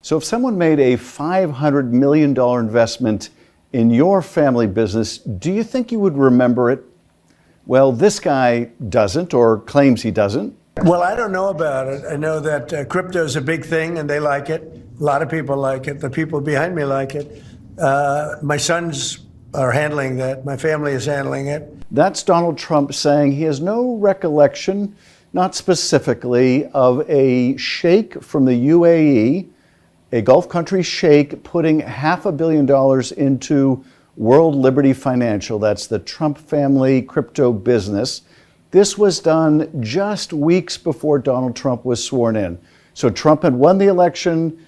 So if someone made a $500 million investment in your family business, do you think you would remember it? Well, this guy doesn't, or claims he doesn't. Well, I don't know about it. I know that crypto is a big thing and they like it. A lot of people like it. The people behind me like it. My sons are handling that. My family is handling it. That's Donald Trump saying he has no recollection, not specifically, of a sheikh from the UAE, a Gulf country sheikh, putting $500 million into World Liberty Financial. That's the Trump family crypto business. This was done just weeks before Donald Trump was sworn in. So Trump had won the election,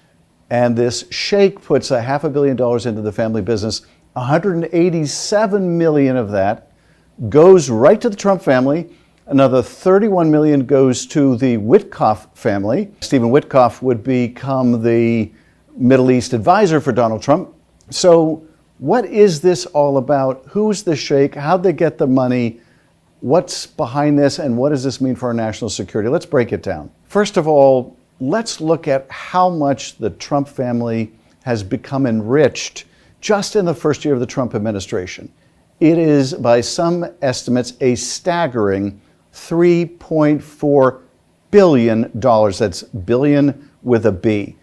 and this sheikh puts $500 million into the family business. 187 million of that goes right to the Trump family. Another 31 million goes to the Witkoff family. Stephen Witkoff would become the Middle East advisor for Donald Trump. So what is this all about? Who's the sheikh? How'd they get the money? What's behind this, and what does this mean for our national security? Let's break it down. First of all, let's look at how much the Trump family has become enriched just in the first year of the Trump administration. It is, by some estimates, a staggering $3.4 billion. That's billion with a B.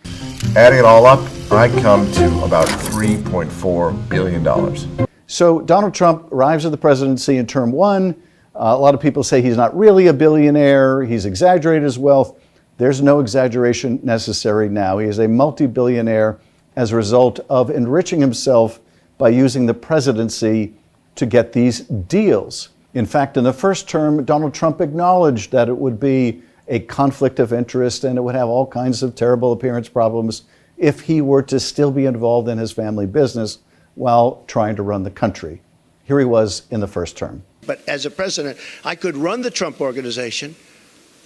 Adding it all up, I come to about $3.4 billion. So Donald Trump arrives at the presidency in term one. A lot of people say he's not really a billionaire. He's exaggerated his wealth. There's no exaggeration necessary now. He is a multi-billionaire as a result of enriching himself by using the presidency to get these deals. In fact, in the first term, Donald Trump acknowledged that it would be a conflict of interest and it would have all kinds of terrible appearance problems if he were to still be involved in his family business while trying to run the country. Here he was in the first term. But as a president, I could run the Trump Organization,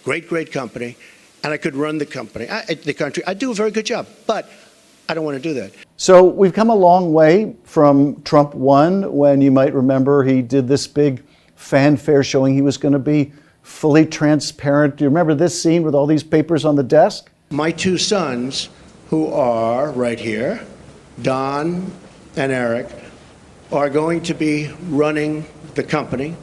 great company, and I could run the country. I do a very good job, but I don't want to do that. So we've come a long way from Trump 1, when you might remember he did this big fanfare showing he was going to be fully transparent. Do you remember this scene with all these papers on the desk? My two sons, who are right here, Don and Eric, are going to be running the company.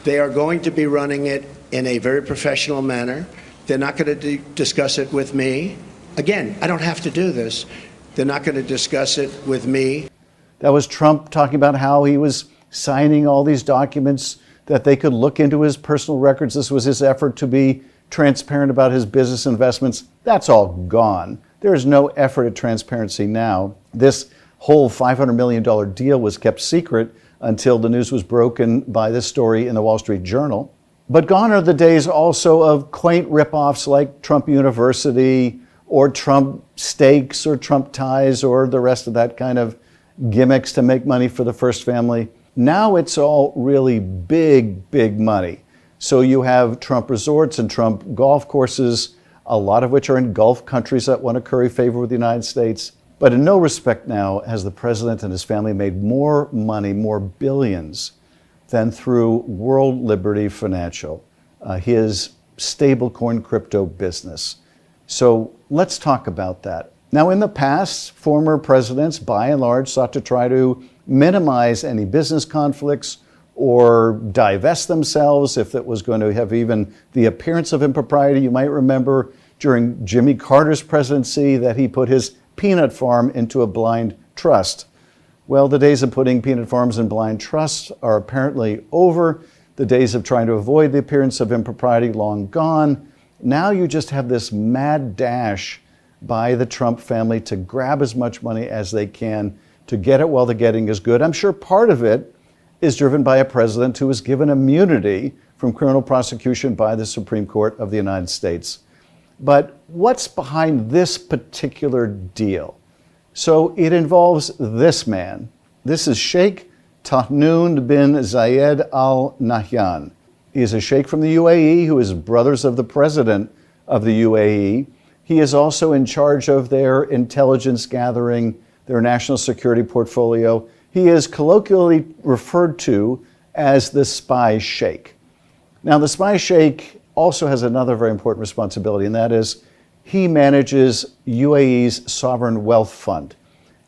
They are going to be running it in a very professional manner. They're not going to discuss it with me. Again, I don't have to do this. They're not going to discuss it with me. That was Trump talking about how he was signing all these documents that they could look into his personal records. This was his effort to be transparent about his business investments. That's all gone. There is no effort at transparency now. This whole $500 million deal was kept secret until the news was broken by this story in the Wall Street Journal. But gone are the days also of quaint ripoffs like Trump University or Trump Steaks or Trump Ties or the rest of that kind of gimmicks to make money for the first family. Now it's all really big money. So you have Trump resorts and Trump golf courses, a lot of which are in Gulf countries that want to curry favor with the United States. But in no respect now has the president and his family made more money, more billions, than through World Liberty Financial, his stablecoin crypto business. So let's talk about that. Now, in the past, former presidents, by and large, sought to try to minimize any business conflicts or divest themselves if it was going to have even the appearance of impropriety. You might remember during Jimmy Carter's presidency that he put his peanut farm into a blind trust. Well, the days of putting peanut farms in blind trusts are apparently over. The days of trying to avoid the appearance of impropriety long gone. Now you just have this mad dash by the Trump family to grab as much money as they can, to get it while the getting is good. I'm sure part of it is driven by a president who was given immunity from criminal prosecution by the Supreme Court of the United States. But what's behind this particular deal? So it involves this man. This is Sheikh Tahnoon bin Zayed Al Nahyan. He is a sheikh from the UAE who is brothers of the president of the UAE. He is also in charge of their intelligence gathering, their national security portfolio. He is colloquially referred to as the spy sheikh. Now, the spy sheikh also has another very important responsibility, and that is He manages UAE's sovereign wealth fund.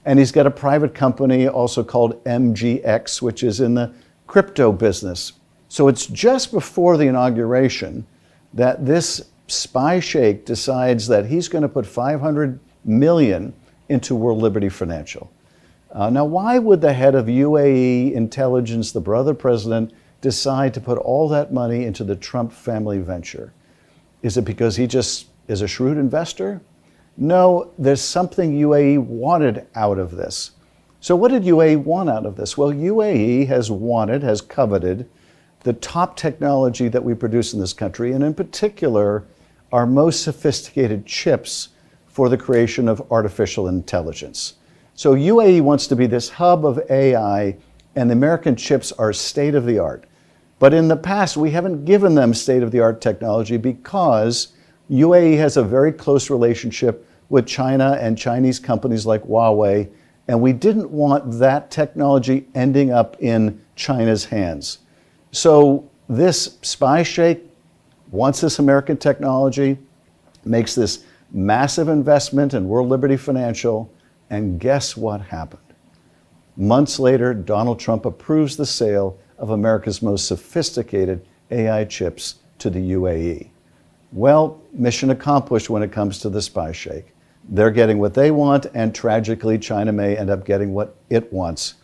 And he's got a private company also called MGX, which is in the crypto business. So it's just before the inauguration that this spy sheikh decides that he's going to put $500 million into World Liberty Financial. Now, why would the head of UAE intelligence, the brother president, decide to put all that money into the Trump family venture? Is it because he just is a shrewd investor? No, there's something UAE wanted out of this. So what did UAE want out of this? Well, UAE has coveted the top technology that we produce in this country, and in particular, our most sophisticated chips for the creation of artificial intelligence. So UAE wants to be this hub of AI, and the American chips are state of the art. But in the past, we haven't given them state of the art technology because UAE has a very close relationship with China and Chinese companies like Huawei, and we didn't want that technology ending up in China's hands. So this spy sheikh wants this American technology, makes this massive investment in World Liberty Financial, and guess what happened? Months later, Donald Trump approves the sale of America's most sophisticated AI chips to the UAE. Well, mission accomplished when it comes to the spy sheikh. They're getting what they want, and tragically, China may end up getting what it wants.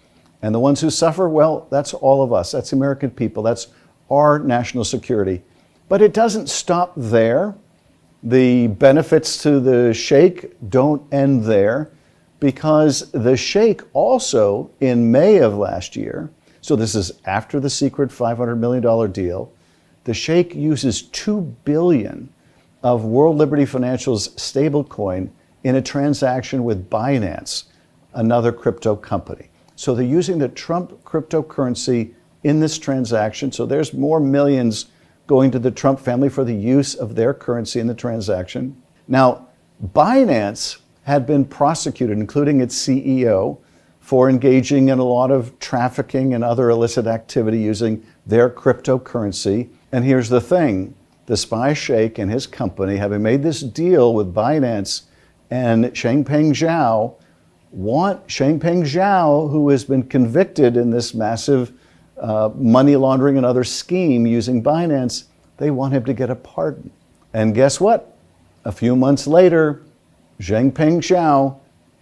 And the ones who suffer, well, that's all of us. That's American people. That's our national security. But it doesn't stop there. The benefits to the sheikh don't end there, because the sheikh also, in May of last year, so this is after the secret $500 million deal, the sheikh uses $2 billion of World Liberty Financial's stablecoin in a transaction with Binance, another crypto company. So they're using the Trump cryptocurrency in this transaction. So there's more millions going to the Trump family for the use of their currency in the transaction. Now, Binance had been prosecuted, including its CEO, for engaging in a lot of trafficking and other illicit activity using their cryptocurrency. And here's the thing, the spy sheikh and his company, having made this deal with Binance and Changpeng Zhao, want Changpeng Zhao, who has been convicted in this massive money laundering and other scheme using Binance, they want him to get a pardon. And guess what? A few months later, Changpeng Zhao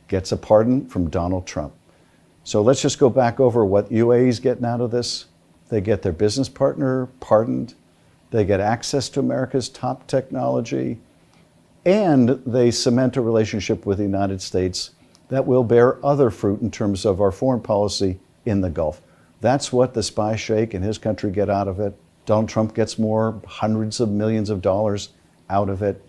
gets a pardon from Donald Trump. So let's just go back over what UAE's getting out of this. They get their business partner pardoned. They get access to America's top technology. And they cement a relationship with the United States that will bear other fruit in terms of our foreign policy in the Gulf. That's what the spy sheikh and his country get out of it. Donald Trump gets more, hundreds of millions of dollars out of it.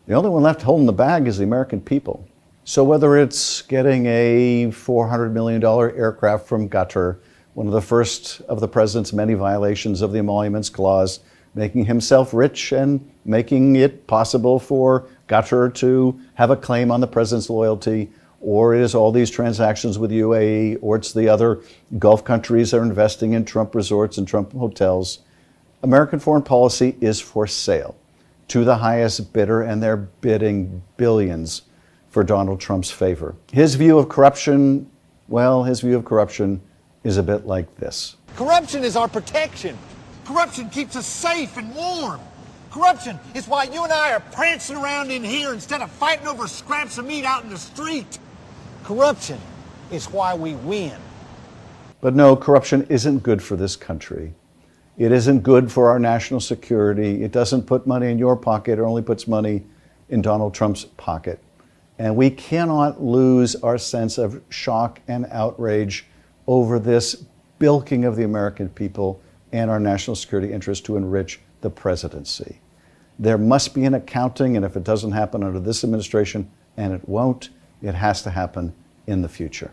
The only one left holding the bag is the American people. So whether it's getting a $400 million aircraft from Qatar, one of the first of the president's many violations of the Emoluments Clause, making himself rich and making it possible for Qatar to have a claim on the president's loyalty, or it is all these transactions with UAE, or it's the other Gulf countries that are investing in Trump resorts and Trump hotels. American foreign policy is for sale to the highest bidder, and they're bidding billions for Donald Trump's favor. His view of corruption, well, his view of corruption is a bit like this. Corruption is our protection. Corruption keeps us safe and warm. Corruption is why you and I are prancing around in here instead of fighting over scraps of meat out in the street. Corruption is why we win. But no, corruption isn't good for this country. It isn't good for our national security. It doesn't put money in your pocket. It only puts money in Donald Trump's pocket. And we cannot lose our sense of shock and outrage over this bilking of the American people and our national security interests to enrich the presidency. There must be an accounting, and if it doesn't happen under this administration, and it won't, it has to happen in the future.